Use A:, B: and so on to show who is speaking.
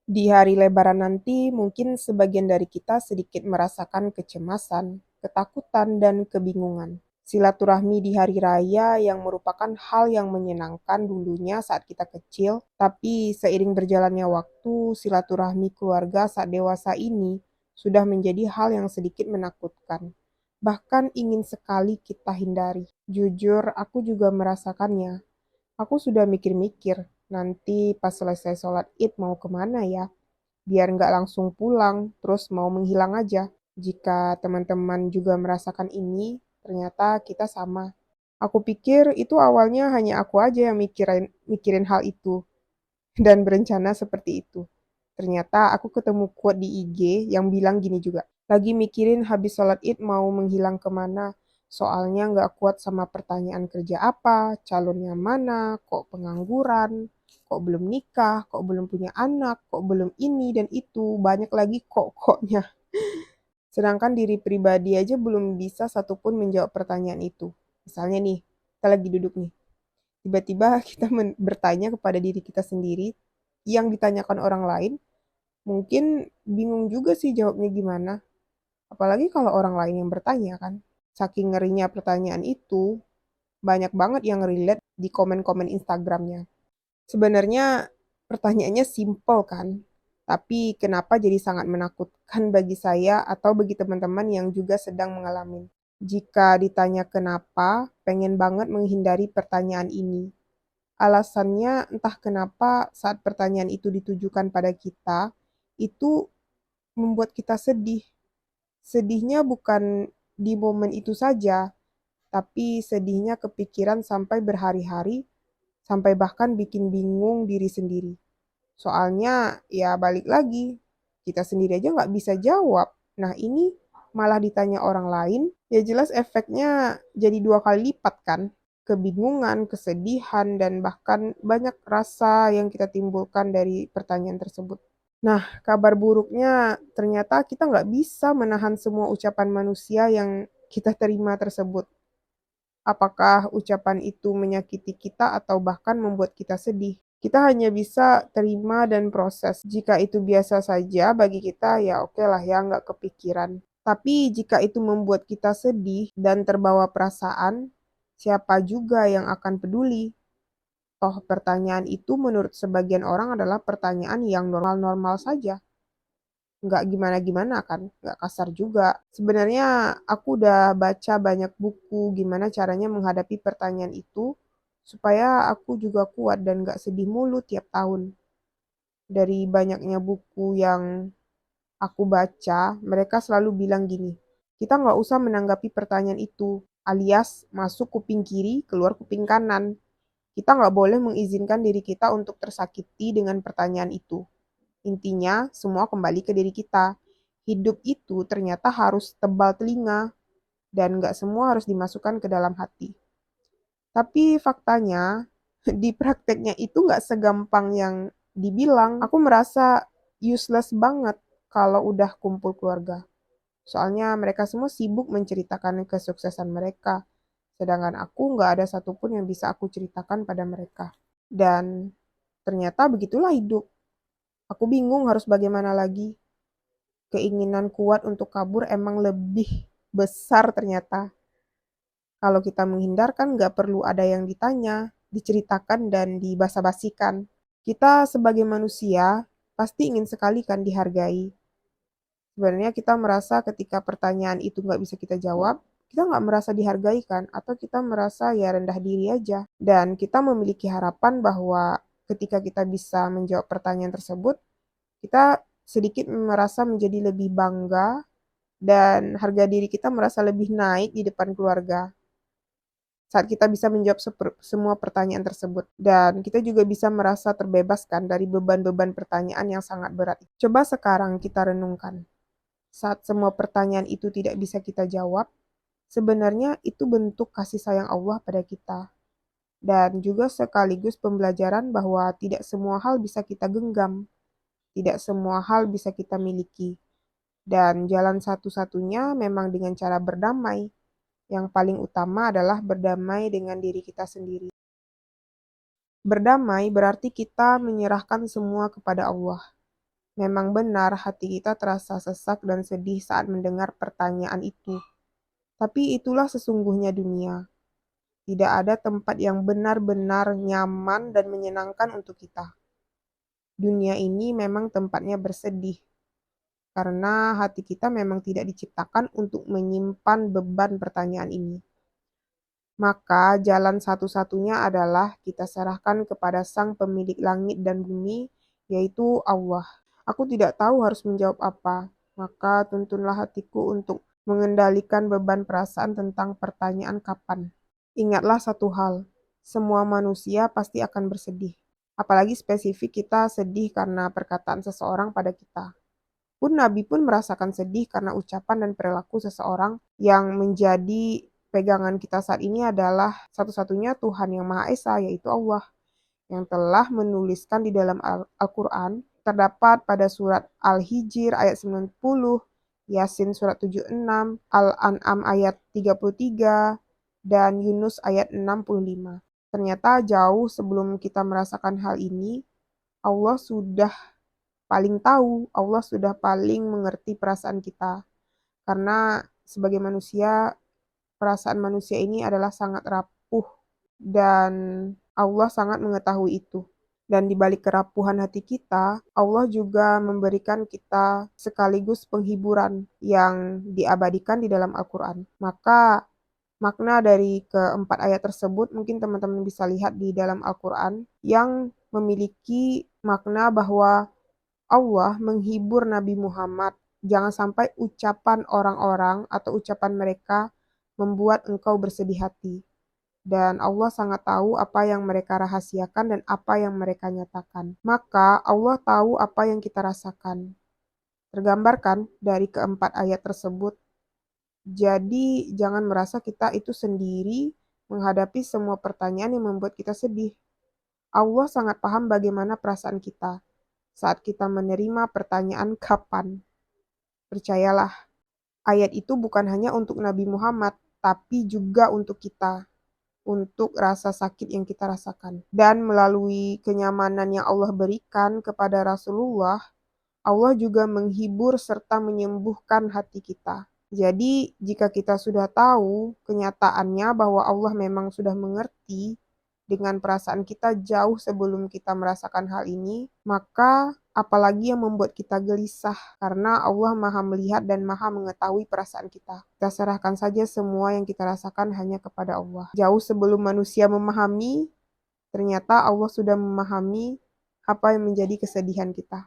A: Di hari Lebaran nanti, mungkin sebagian dari kita sedikit merasakan kecemasan, ketakutan, dan kebingungan. Silaturahmi di hari raya yang merupakan hal yang menyenangkan dulunya saat kita kecil, tapi seiring berjalannya waktu, silaturahmi keluarga saat dewasa ini sudah menjadi hal yang sedikit menakutkan. Bahkan ingin sekali kita hindari. Jujur, aku juga merasakannya. Aku sudah mikir-mikir, nanti pas selesai sholat Id mau kemana ya? Biar nggak langsung pulang, terus mau menghilang aja. Jika teman-teman juga merasakan ini, ternyata kita sama. Aku pikir itu awalnya hanya aku aja yang mikirin hal itu dan berencana seperti itu. Ternyata aku ketemu quote di IG yang bilang gini juga. Lagi mikirin habis sholat id mau menghilang kemana. Soalnya nggak kuat sama pertanyaan kerja apa, calonnya mana, kok pengangguran, kok belum nikah, kok belum punya anak, kok belum ini dan itu. Banyak lagi kok-koknya. Sedangkan diri pribadi aja belum bisa satupun menjawab pertanyaan itu. Misalnya nih, kita lagi duduk nih. Tiba-tiba kita bertanya kepada diri kita sendiri yang ditanyakan orang lain, mungkin bingung juga sih jawabnya gimana. Apalagi kalau orang lain yang bertanya kan. Saking ngerinya pertanyaan itu, banyak banget yang relate di komen-komen Instagramnya. Sebenarnya pertanyaannya simple kan, tapi kenapa jadi sangat menakutkan bagi saya atau bagi teman-teman yang juga sedang mengalami. Jika ditanya kenapa, pengen banget menghindari pertanyaan ini. Alasannya entah kenapa saat pertanyaan itu ditujukan pada kita, itu membuat kita sedih. Sedihnya bukan di momen itu saja, tapi sedihnya kepikiran sampai berhari-hari, sampai bahkan bikin bingung diri sendiri. Soalnya ya balik lagi, kita sendiri aja nggak bisa jawab. Nah ini malah ditanya orang lain, ya jelas efeknya jadi dua kali lipat kan. Kebingungan, kesedihan, dan bahkan banyak rasa yang kita timbulkan dari pertanyaan tersebut. Nah, kabar buruknya ternyata kita nggak bisa menahan semua ucapan manusia yang kita terima tersebut. Apakah ucapan itu menyakiti kita atau bahkan membuat kita sedih? Kita hanya bisa terima dan proses. Jika itu biasa saja bagi kita, ya oke lah ya, nggak kepikiran. Tapi jika itu membuat kita sedih dan terbawa perasaan, siapa juga yang akan peduli? Toh pertanyaan itu menurut sebagian orang adalah pertanyaan yang normal-normal saja. Nggak gimana-gimana kan, nggak kasar juga. Sebenarnya aku udah baca banyak buku gimana caranya menghadapi pertanyaan itu, supaya aku juga kuat dan nggak sedih mulu tiap tahun. Dari banyaknya buku yang aku baca, mereka selalu bilang gini, kita nggak usah menanggapi pertanyaan itu, alias masuk kuping kiri, keluar kuping kanan. Kita nggak boleh mengizinkan diri kita untuk tersakiti dengan pertanyaan itu. Intinya, semua kembali ke diri kita. Hidup itu ternyata harus tebal telinga, dan nggak semua harus dimasukkan ke dalam hati. Tapi faktanya, di prakteknya itu nggak segampang yang dibilang. Aku merasa useless banget kalau udah kumpul keluarga. Soalnya mereka semua sibuk menceritakan kesuksesan mereka, sedangkan aku nggak ada satupun yang bisa aku ceritakan pada mereka. Dan ternyata begitulah hidup. Aku bingung harus bagaimana lagi. Keinginan kuat untuk kabur emang lebih besar ternyata. Kalau kita menghindar kan nggak perlu ada yang ditanya, diceritakan, dan dibasa-basikan. Kita sebagai manusia pasti ingin sekali kan dihargai. Sebenarnya kita merasa ketika pertanyaan itu nggak bisa kita jawab, kita nggak merasa dihargai kan, atau kita merasa ya rendah diri aja. Dan kita memiliki harapan bahwa ketika kita bisa menjawab pertanyaan tersebut, kita sedikit merasa menjadi lebih bangga dan harga diri kita merasa lebih naik di depan keluarga saat kita bisa menjawab semua pertanyaan tersebut. Dan kita juga bisa merasa terbebaskan dari beban-beban pertanyaan yang sangat berat. Coba sekarang kita renungkan. Saat semua pertanyaan itu tidak bisa kita jawab, sebenarnya itu bentuk kasih sayang Allah pada kita. Dan juga sekaligus pembelajaran bahwa tidak semua hal bisa kita genggam, tidak semua hal bisa kita miliki. Dan jalan satu-satunya memang dengan cara berdamai. Yang paling utama adalah berdamai dengan diri kita sendiri. Berdamai berarti kita menyerahkan semua kepada Allah. Memang benar hati kita terasa sesak dan sedih saat mendengar pertanyaan itu. Tapi itulah sesungguhnya dunia. Tidak ada tempat yang benar-benar nyaman dan menyenangkan untuk kita. Dunia ini memang tempatnya bersedih, karena hati kita memang tidak diciptakan untuk menyimpan beban pertanyaan ini. Maka jalan satu-satunya adalah kita serahkan kepada Sang Pemilik langit dan bumi, yaitu Allah. Aku tidak tahu harus menjawab apa, maka tuntunlah hatiku untuk mengendalikan beban perasaan tentang pertanyaan kapan. Ingatlah satu hal, semua manusia pasti akan bersedih. Apalagi spesifik kita sedih karena perkataan seseorang pada kita. Nabi pun merasakan sedih karena ucapan dan perilaku seseorang yang menjadi pegangan kita saat ini adalah satu-satunya Tuhan yang Maha Esa, yaitu Allah, yang telah menuliskan di dalam Al-Quran, terdapat pada surat Al-Hijr ayat 90, Yasin surat 76, Al-An'am ayat 33, dan Yunus ayat 65. Ternyata jauh sebelum kita merasakan hal ini, Allah sudah paling tahu, Allah sudah paling mengerti perasaan kita. Karena sebagai manusia, perasaan manusia ini adalah sangat rapuh dan Allah sangat mengetahui itu. Dan di balik kerapuhan hati kita, Allah juga memberikan kita sekaligus penghiburan yang diabadikan di dalam Al-Quran. Maka makna dari keempat ayat tersebut mungkin teman-teman bisa lihat di dalam Al-Quran yang memiliki makna bahwa Allah menghibur Nabi Muhammad. Jangan sampai ucapan orang-orang atau ucapan mereka membuat engkau bersedih hati. Dan Allah sangat tahu apa yang mereka rahasiakan dan apa yang mereka nyatakan. Maka Allah tahu apa yang kita rasakan. Tergambarkan dari keempat ayat tersebut. Jadi jangan merasa kita itu sendiri menghadapi semua pertanyaan yang membuat kita sedih. Allah sangat paham bagaimana perasaan kita saat kita menerima pertanyaan kapan. Percayalah, ayat itu bukan hanya untuk Nabi Muhammad, tapi juga untuk kita, untuk rasa sakit yang kita rasakan. Dan melalui kenyamanan yang Allah berikan kepada Rasulullah, Allah juga menghibur serta menyembuhkan hati kita. Jadi, jika kita sudah tahu kenyataannya bahwa Allah memang sudah mengerti dengan perasaan kita jauh sebelum kita merasakan hal ini, maka apalagi yang membuat kita gelisah karena Allah Maha melihat dan Maha mengetahui perasaan kita. Kita serahkan saja semua yang kita rasakan hanya kepada Allah. Jauh sebelum manusia memahami, ternyata Allah sudah memahami apa yang menjadi kesedihan kita.